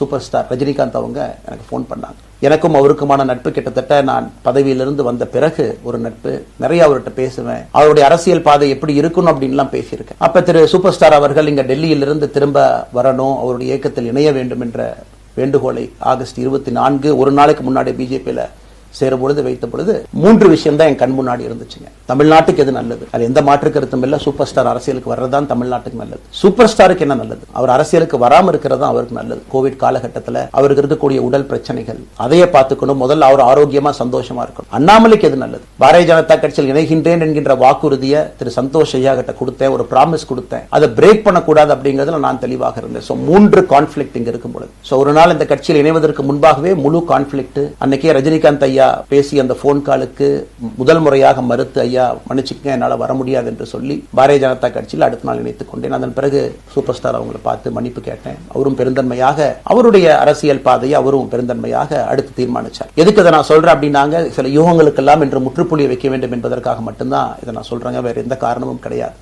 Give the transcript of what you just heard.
Super star Rajinikanth அவங்க எனக்கு phone பண்ணாங்க. எனக்கும் அவருக்குமான நட்பு கிட்டத்தட்ட நான் பதவியிலிருந்து வந்த பிறகு ஒரு நட்பு. நிறைய அவர்கிட்ட பேசுவேன். அவருடைய அரசியல் பாதை எப்படி இருக்கணும் அப்படின்லாம் பேசியிருக்கேன். அப்ப திரு சூப்பர் ஸ்டார் அவர்கள் இங்க டெல்லியிலிருந்து திரும்ப வரணும், அவருடைய இயக்கத்தில் இணைய வேண்டும் என்ற வேண்டுகோளை ஆகஸ்ட் 24 ஒரு நாளைக்கு முன்னாடி பிஜேபியில சேரும் பொழுது வைத்த பொழுது 3 விஷயம் தான் என் கண் முன்னாடி இருந்துச்சுங்க. தமிழ்நாட்டுக்கு எது நல்லது, அது எந்த மாற்று கருத்தும் இல்ல. சூப்பர் ஸ்டார் அரசியலுக்கு வர்றதுதான் தமிழ்நாட்டுக்கு நல்லது. சூப்பர் ஸ்டாருக்கு என்ன நல்லது, அவர் அரசியலுக்கு வராம இருக்கிறது அவருக்கு நல்லது. கோவிட் காலகட்டத்தில் அவருக்கு இருக்கக்கூடிய உடல் பிரச்சனைகள் அதையே பார்த்துக்கணும். முதல்ல அவர் ஆரோக்கியமா சந்தோஷமா இருக்கணும். அண்ணாமலைக்கு எது நல்லது, பாரதிய ஜனதா கட்சியில் இணைகின்றேன் என்கின்ற வாக்குறுதியை திரு சந்தோஷ் ஐயா கிட்ட கொடுத்தேன், ஒரு பிராமிஸ் கொடுத்தேன், அதை பிரேக் பண்ணக்கூடாது அப்படிங்கிறதுல நான் தெளிவாக இருந்தேன். 3 கான்ஃபிளிக்ட் இங்க இருக்கும் பொழுது ஒரு நாள் இந்த கட்சியில் இணைவதற்கு முன்பாகவே முழு கான்ஃபிளிக்ட். அன்னைக்கே ரஜினிகாந்த் ஐயா பேசி அந்த போன் காலுக்கு முதல் முறையாக மறுத்து, ஐயா மன்னிச்சுக்க என்னால வர முடியாது என்று சொல்லி பாரதிய ஜனதா கட்சியில் அடுத்த நாள் இணைத்துக் கொண்டேன். அதன் பிறகு சூப்பர் ஸ்டார் அவங்களை பார்த்து மன்னிப்பு கேட்டேன். அவரும் பெருந்தன்மையாக அவருடைய அரசியல் பாதையை அவரும் பெருந்தன்மையாக அடுத்து தீர்மானிச்சார். எதுக்கு இதை நான் சொல்றேன் அப்படின்னாங்க, சில யூகங்களுக்கெல்லாம் இன்று முற்றுப்புள்ளி வைக்க வேண்டும் என்பதற்காக மட்டும்தான் இதை நான் சொல்றேங்க, வேற எந்த காரணமும் கிடையாது.